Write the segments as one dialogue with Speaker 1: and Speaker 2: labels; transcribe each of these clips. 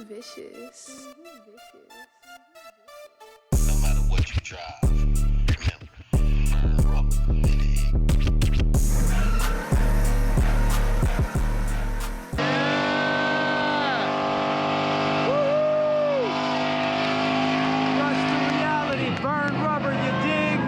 Speaker 1: Vicious.
Speaker 2: No matter what you drive, remember, burn rubber in the heat.
Speaker 3: Rush to reality, burn rubber, you dig?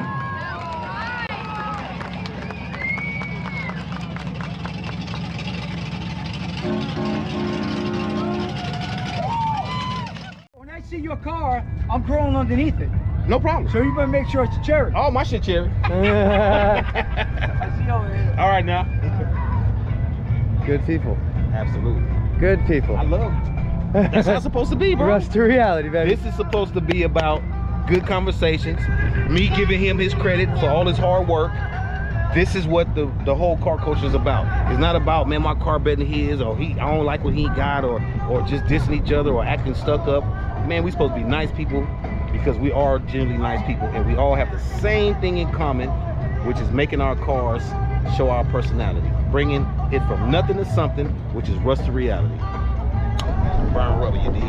Speaker 3: When I see your car, I'm crawling underneath it.
Speaker 4: No problem.
Speaker 3: So you better make sure it's a cherry.
Speaker 4: Oh, my shit cherry.
Speaker 3: I see over here.
Speaker 4: All right now.
Speaker 5: Good people.
Speaker 4: Absolutely.
Speaker 5: Good people.
Speaker 4: I love it. That's how it's supposed to be, bro.
Speaker 5: Rush to reality, baby.
Speaker 4: This is supposed to be about good conversations, me giving him his credit for all his hard work. This is what the whole car culture is about. It's not about, man, my car better than his, or I don't like what he got, or just dissing each other or acting stuck up. Man, we supposed to be nice people because we are generally nice people, and we all have the same thing in common, which is making our cars show our personality, bringing it from nothing to something, which is rush to reality. Burn rubber, you dig?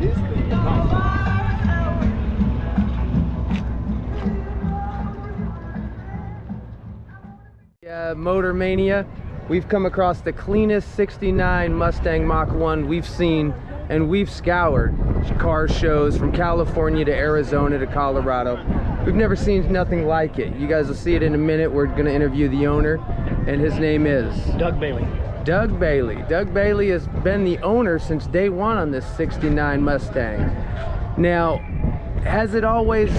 Speaker 4: This thing is nice.
Speaker 5: Motor Mania, we've come across the cleanest 69 Mustang Mach 1 we've seen, and we've scoured car shows from California to Arizona to Colorado. We've never seen nothing like it. You guys will see it in a minute. We're going to interview the owner, and his name is
Speaker 3: Doug Bailey.
Speaker 5: Doug Bailey. Doug Bailey has been the owner since day one on this 69 Mustang. Now, has it always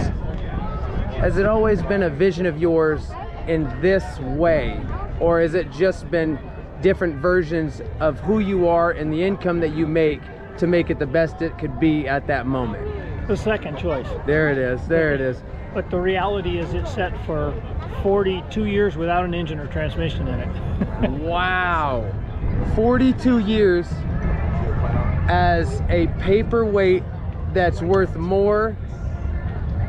Speaker 5: been a vision of yours in this way, or has it just been different versions of who you are and the income that you make to make it the best it could be at that moment?
Speaker 6: The second choice.
Speaker 5: There it is. There it is.
Speaker 6: But the reality is it's set for 42 years without an engine or transmission in it.
Speaker 5: Wow. 42 years as a paperweight that's worth more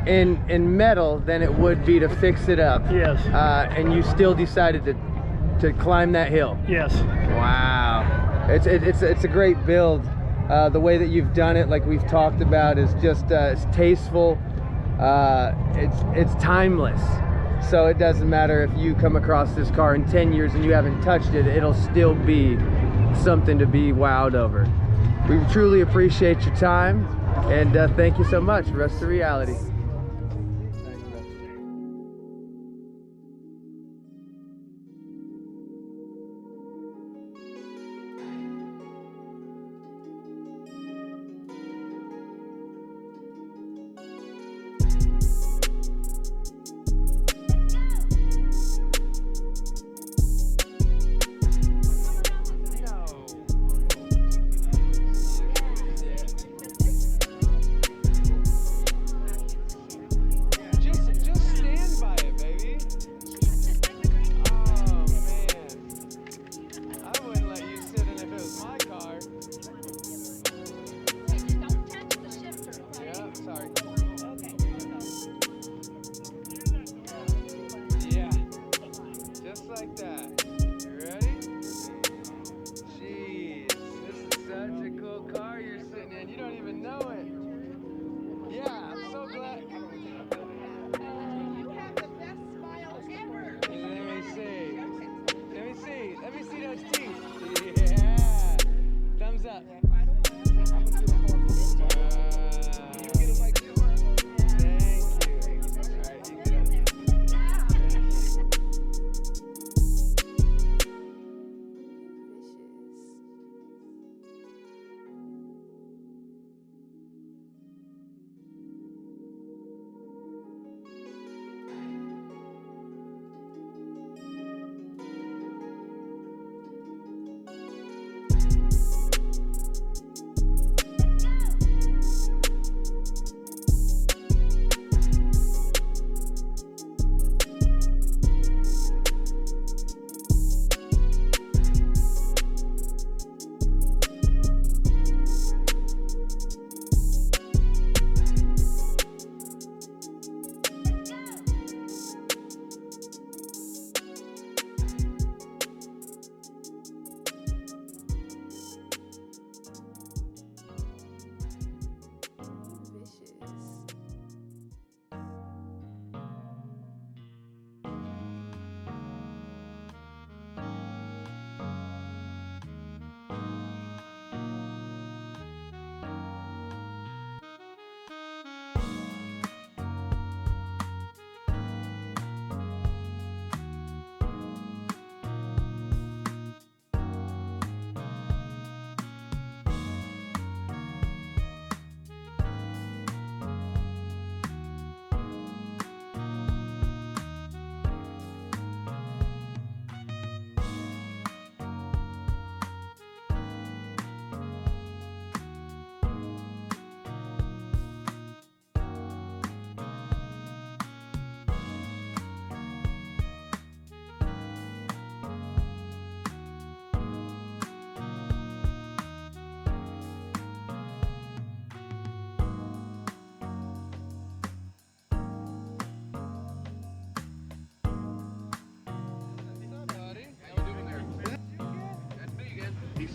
Speaker 5: in metal than it would be to fix it up.
Speaker 6: Yes.
Speaker 5: And you still decided to climb that hill.
Speaker 6: Yes.
Speaker 5: Wow. It's a great build. The way that you've done it, like we've talked about, is just it's tasteful. It's timeless. So it doesn't matter if you come across this car in 10 years and you haven't touched it, it'll still be something to be wowed over. We truly appreciate your time, and thank you so much. Rest to reality.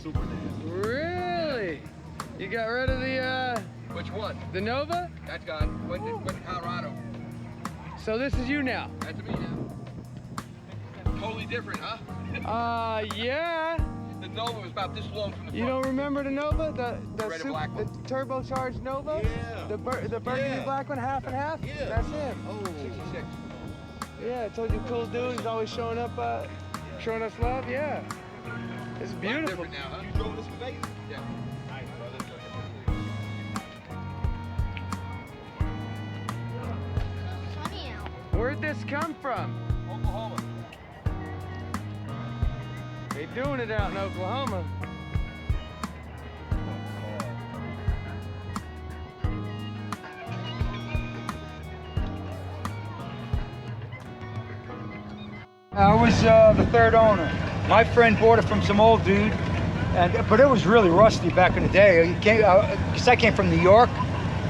Speaker 4: super nasty.
Speaker 5: Really? You got rid of the
Speaker 1: Which one?
Speaker 5: the Nova?
Speaker 1: That's gone. Went to Colorado.
Speaker 5: So this is you now.
Speaker 1: That's me now. Totally different, huh?
Speaker 5: Yeah.
Speaker 1: The Nova was about this long from the front.
Speaker 5: You don't remember the Nova? The
Speaker 1: Red and black
Speaker 5: the
Speaker 1: one.
Speaker 5: turbocharged Nova?
Speaker 4: Yeah.
Speaker 5: The burgundy
Speaker 4: Yeah.
Speaker 5: black one, half and half?
Speaker 4: Yeah.
Speaker 5: That's him.
Speaker 4: Oh.
Speaker 1: 66.
Speaker 5: Yeah, I told you, cool dude. He's always showing up, showing us love. Yeah. It's beautiful.
Speaker 1: Different now, huh?
Speaker 4: You drove this for Vegas?
Speaker 1: Yeah.
Speaker 4: Nice, brother.
Speaker 7: Sunny out.
Speaker 5: Where'd this come from?
Speaker 1: Oklahoma.
Speaker 5: They doing it out in Oklahoma.
Speaker 3: I was the third owner. My friend bought it from some old dude, but it was really rusty back in the day. Because I came from New York,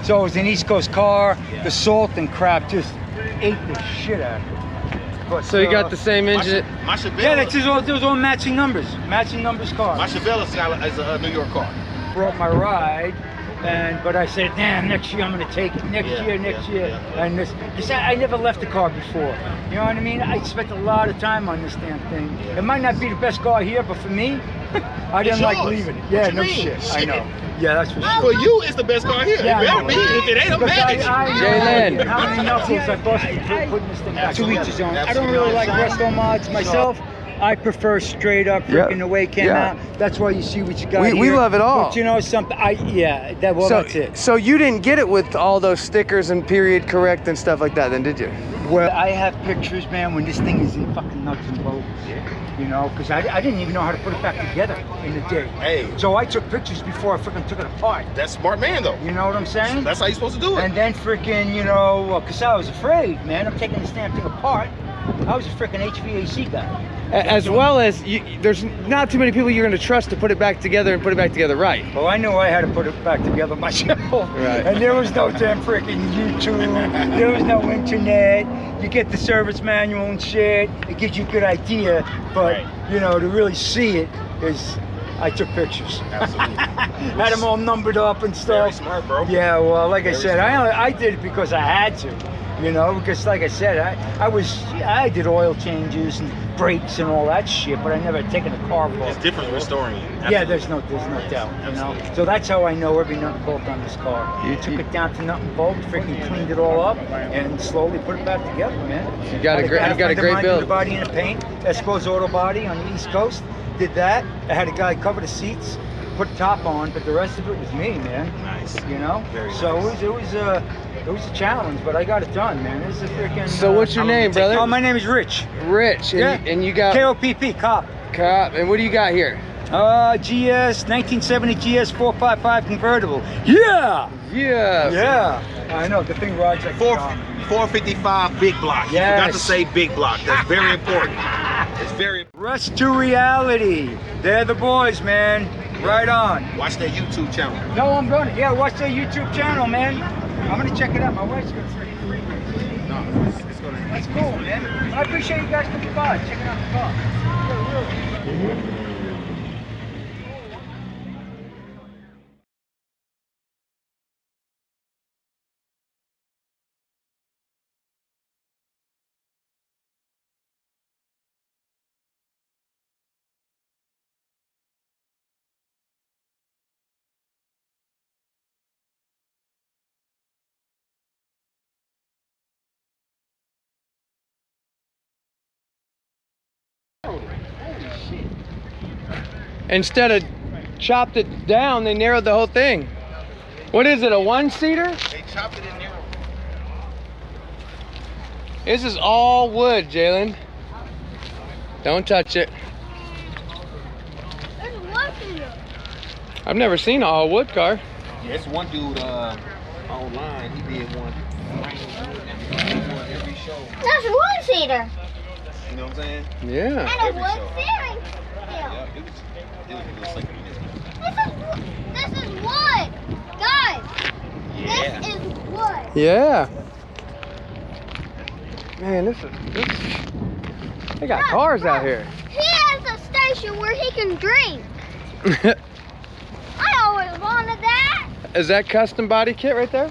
Speaker 3: so it was an East Coast car.
Speaker 4: Yeah.
Speaker 3: The salt and crap just ate the shit out of it. But,
Speaker 5: So you got the same engine.
Speaker 4: My Chevelle.
Speaker 3: Yeah, those all matching numbers cars.
Speaker 4: My Chevelle is a New York car.
Speaker 3: Brought my ride, but I said, damn, next year I'm gonna take it. Next
Speaker 4: Yeah,
Speaker 3: year.
Speaker 4: yeah.
Speaker 3: And because I never left the car before. You know what I mean? I spent a lot of time on this damn thing. It might not be the best car here, but for me, I didn't like
Speaker 4: yours.
Speaker 3: leaving it.
Speaker 4: What
Speaker 3: Yeah,
Speaker 4: you
Speaker 3: no
Speaker 4: mean?
Speaker 3: shit. I
Speaker 4: Shit.
Speaker 3: know. Yeah, that's for sure.
Speaker 4: For you, it's the best car here.
Speaker 3: Yeah,
Speaker 4: It better
Speaker 3: I know.
Speaker 4: be. If it ain't, I'm
Speaker 3: Because
Speaker 4: mad at you.
Speaker 3: I
Speaker 5: Jalen.
Speaker 3: How many knuckles I busted putting this thing back
Speaker 4: Absolutely.
Speaker 3: to each his own. I don't
Speaker 4: Absolutely.
Speaker 3: really like resto mods myself. I prefer straight up freaking
Speaker 5: Yep.
Speaker 3: the way it came
Speaker 5: Yeah.
Speaker 3: out. That's why you see what you got
Speaker 5: We
Speaker 3: here.
Speaker 5: love it all.
Speaker 3: But you know something, that's it.
Speaker 5: So you didn't get it with all those stickers and period correct and stuff like that, then, did you?
Speaker 3: Well, I have pictures, man, when this thing is in fucking nuts and bolts. You know, because I didn't even know how to put it back together in the day.
Speaker 4: Hey.
Speaker 3: So I took pictures before I freaking took it apart.
Speaker 4: That's smart man, though.
Speaker 3: You know what I'm saying?
Speaker 4: That's how you're supposed to do it.
Speaker 3: And then freaking, you know, because I was afraid, man. I'm taking this damn thing apart. I was a freaking HVAC guy.
Speaker 5: As well as, there's not too many people you're going to trust to put it back together and put it back together right.
Speaker 3: Well, I knew I had to put it back together myself.
Speaker 5: Right.
Speaker 3: And there was no damn freaking YouTube. There was no internet. You get the service manual and shit. It gives you a good idea. But, you know, to really see it is, I took pictures.
Speaker 4: Absolutely.
Speaker 3: Had them all numbered up and
Speaker 4: Very
Speaker 3: stuff.
Speaker 4: smart, bro.
Speaker 3: Yeah, well, like I
Speaker 4: Very
Speaker 3: said,
Speaker 4: smart.
Speaker 3: I did it because I had to. You know, because like I said, I did oil changes and brakes and all that shit, but I never had taken a car apart.
Speaker 4: It's different restoring it.
Speaker 3: Yeah,
Speaker 4: Absolutely.
Speaker 3: there's no doubt, you know.
Speaker 4: Absolutely.
Speaker 3: So that's how I know every nut and bolt on this car. You took it down to nut and bolt, freaking cleaned it all up, and slowly put it back together, man.
Speaker 5: You got a great-
Speaker 3: Had
Speaker 5: you got a
Speaker 3: friend of
Speaker 5: great
Speaker 3: mine do
Speaker 5: build.
Speaker 3: The body and the paint, Esco's Auto Body on the East Coast, did that. I had a guy cover the seats, put the top on, but the rest of it was me, man.
Speaker 4: Nice.
Speaker 3: You know.
Speaker 4: Very
Speaker 3: So
Speaker 4: nice.
Speaker 3: it was a challenge, but I got it done, man. This is a freaking.
Speaker 5: So what's your
Speaker 4: how long
Speaker 5: name,
Speaker 4: did it take
Speaker 5: brother?
Speaker 3: Oh, my name is Rich.
Speaker 5: Rich. And,
Speaker 3: Yeah.
Speaker 5: and you got
Speaker 3: KOPP, cop.
Speaker 5: cop. And what do you got here?
Speaker 3: GS 1970 GS 455 convertible. Yeah.
Speaker 5: Yeah.
Speaker 3: Yeah. I know the thing rides like a dog.
Speaker 4: 455 big block. You forgot to
Speaker 3: Yes.
Speaker 4: say big block. That's very important. It's very.
Speaker 3: Rest to reality. They're the boys, man. Right on.
Speaker 4: Watch that YouTube channel.
Speaker 3: No, I'm gonna. Yeah, watch their YouTube channel, man. I'm gonna check it out. My wife's gonna say free.
Speaker 4: No, it's gonna.
Speaker 3: That's cool, man. I appreciate you guys coming by, checking out the car. Really.
Speaker 5: Instead of chopped it down, they narrowed the whole thing. What is it, a one-seater?
Speaker 4: They chopped it in there.
Speaker 5: This is all wood, Jalen. Don't touch it.
Speaker 7: There's one here.
Speaker 5: I've never seen an all wood car.
Speaker 4: Yeah, it's one dude online. He did one. Every show.
Speaker 7: That's one seater.
Speaker 4: You know what I'm saying?
Speaker 5: Yeah.
Speaker 7: And a
Speaker 4: Every
Speaker 7: wood
Speaker 4: show.
Speaker 7: steering wheel.
Speaker 4: Yeah, it was like
Speaker 7: This is wood. Guys,
Speaker 4: yeah.
Speaker 7: this is wood.
Speaker 5: Yeah. Man, this they got cars out here.
Speaker 7: He has a station where he can drink. I always wanted that.
Speaker 5: Is that custom body kit right there?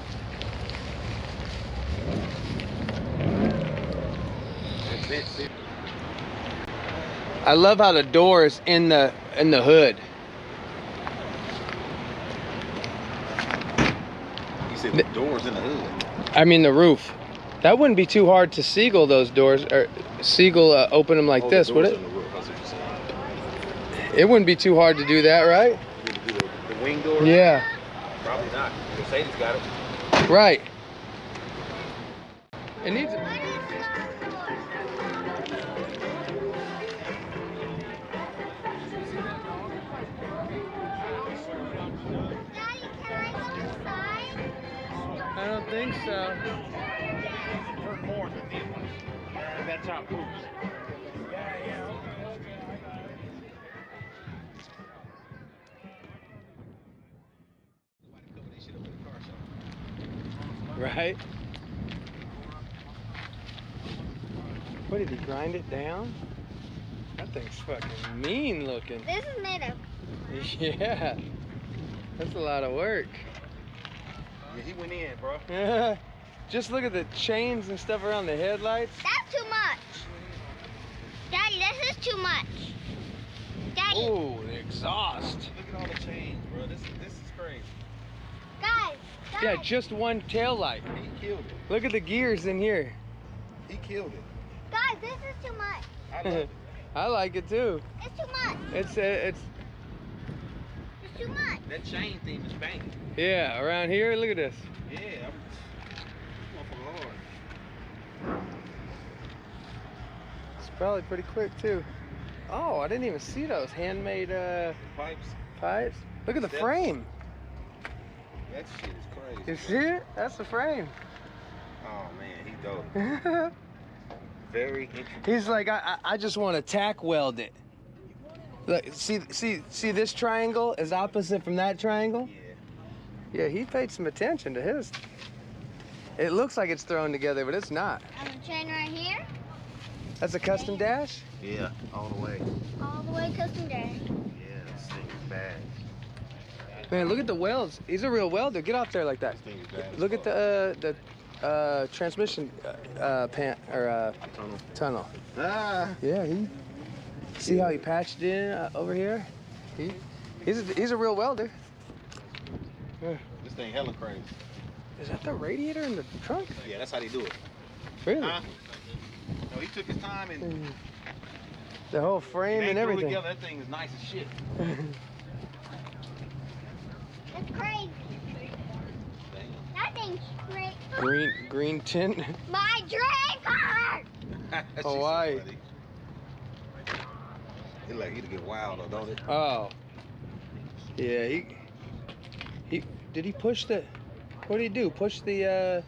Speaker 5: I love how the door is in the hood.
Speaker 4: You said the doors in the hood.
Speaker 5: I mean the roof. That wouldn't be too hard to seagull those doors, or seagull open them like this, would it? It wouldn't be too hard to do that, right?
Speaker 4: The wing door?
Speaker 5: Yeah.
Speaker 4: Probably not. Mercedes got it.
Speaker 5: Right. It needs.
Speaker 7: Daddy, can I go inside?
Speaker 5: I don't think so.
Speaker 1: Turn more than these ones. That's how it moves.
Speaker 5: Right? What, did he grind it down? That thing's fucking mean looking.
Speaker 7: This is made of.
Speaker 5: Yeah. That's a lot of work.
Speaker 4: Yeah, he went in, bro.
Speaker 5: Yeah. Just look at the chains and stuff around the headlights.
Speaker 7: That's too much. Daddy, this is too much. Daddy,
Speaker 5: Oh, the exhaust.
Speaker 4: Look at all the chains, bro. This is crazy.
Speaker 7: guys,
Speaker 5: Yeah, just one tail light.
Speaker 4: He killed it.
Speaker 5: Look at the gears in here.
Speaker 4: He killed it.
Speaker 7: guys, this is too much.
Speaker 4: I love it.
Speaker 5: I like it too.
Speaker 7: It's too much.
Speaker 5: It's
Speaker 7: It's too much.
Speaker 4: That chain thing is banging.
Speaker 5: yeah, around here, look at this.
Speaker 4: Yeah, I'm hard.
Speaker 5: It's probably pretty quick too. Oh, I didn't even see those handmade
Speaker 4: Pipes.
Speaker 5: pipes. Look at the
Speaker 4: Steps.
Speaker 5: frame.
Speaker 4: That shit is crazy.
Speaker 5: You see it? That's the frame.
Speaker 4: Oh man, he dope. Very interesting.
Speaker 5: He's like, I just want to tack weld it. Look, see this triangle is opposite from that triangle?
Speaker 4: Yeah.
Speaker 5: Yeah, he paid some attention to his. It looks like it's thrown together, but it's not.
Speaker 7: On the chain right here,
Speaker 5: That's a custom dash?
Speaker 4: Yeah, all the way.
Speaker 7: all the way custom day.
Speaker 4: Yeah, this thing is bad.
Speaker 5: Man, look at the welds. He's a real welder. Get off there like that.
Speaker 4: This thing is bad.
Speaker 5: Look at the transmission tunnel.
Speaker 4: Ah.
Speaker 5: Yeah, he. See how he patched in over here? He's a real welder.
Speaker 4: This thing hella crazy.
Speaker 5: Is that the radiator in the trunk?
Speaker 4: Yeah, that's how they do it.
Speaker 5: Really?
Speaker 4: Huh? No, he took his time and
Speaker 5: The whole frame
Speaker 4: they
Speaker 5: and
Speaker 4: threw it
Speaker 5: everything.
Speaker 4: together. That thing is nice as shit.
Speaker 7: It's crazy.
Speaker 4: Damn.
Speaker 7: That thing's great.
Speaker 5: Green tint.
Speaker 7: My dream car.
Speaker 4: That shit's so
Speaker 5: Hawaii.
Speaker 4: funny. It like it'll get wild though, don't it?
Speaker 5: Oh. Yeah, he did he push the what did he do? Push the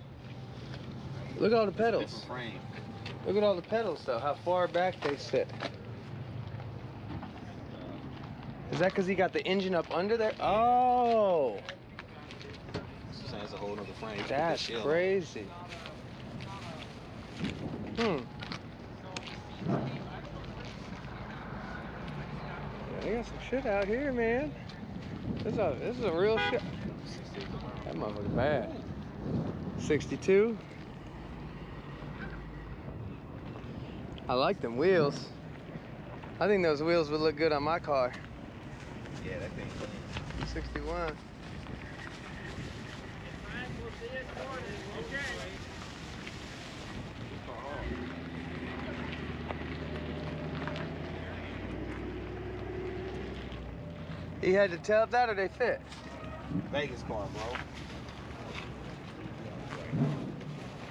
Speaker 5: look at all the pedals.
Speaker 4: Different frame.
Speaker 5: Look at all the pedals though, how far back they sit. Is that because he got the engine up under there? Oh,
Speaker 4: That's a whole nother frame. You put that
Speaker 5: that's
Speaker 4: shell on.
Speaker 5: crazy. Yeah, they got some shit out here, man. This is a real shit. That motherfucker's bad. 62. I like them wheels. I think those wheels would look good on my car.
Speaker 4: Yeah, that thing's clean.
Speaker 5: 61. He had to tell that or they fit?
Speaker 4: Vegas car, bro.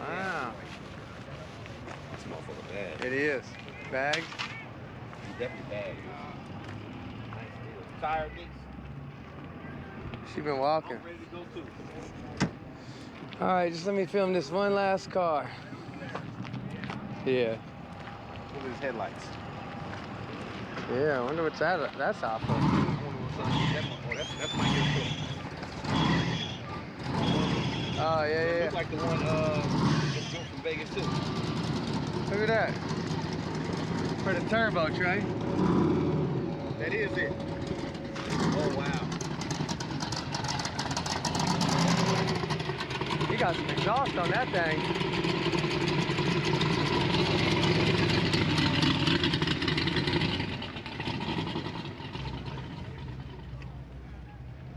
Speaker 5: Wow.
Speaker 4: This motherfucker bad.
Speaker 5: It is. Bagged.
Speaker 4: He's definitely bad. Nice deal. Tire mix.
Speaker 5: She been walking.
Speaker 4: I'm ready to go too.
Speaker 5: All right, just let me film this one last car. Yeah.
Speaker 4: Look at his headlights.
Speaker 5: Yeah, I wonder what's that's off of.
Speaker 4: That's my gear too.
Speaker 5: Oh,
Speaker 4: It
Speaker 5: yeah,
Speaker 4: looks
Speaker 5: yeah.
Speaker 4: like the one that's built from Vegas too.
Speaker 5: Look at that. For the turbos, right?
Speaker 4: That is it. Oh wow.
Speaker 5: You got some exhaust on that thing.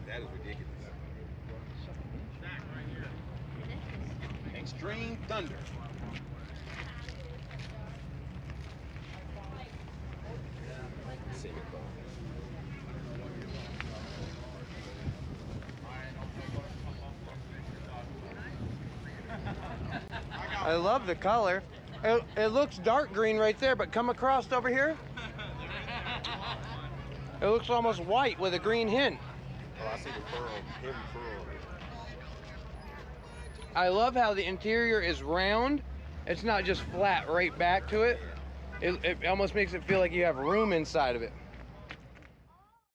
Speaker 4: That is ridiculous. Extreme Thunder.
Speaker 5: I love the color. It looks dark green right there, but come across over here. It looks almost white with a green hint.
Speaker 4: Oh, I see the pearl, heavy pearl.
Speaker 5: I love how the interior is round. It's not just flat right back to it. It almost makes it feel like you have room inside of it.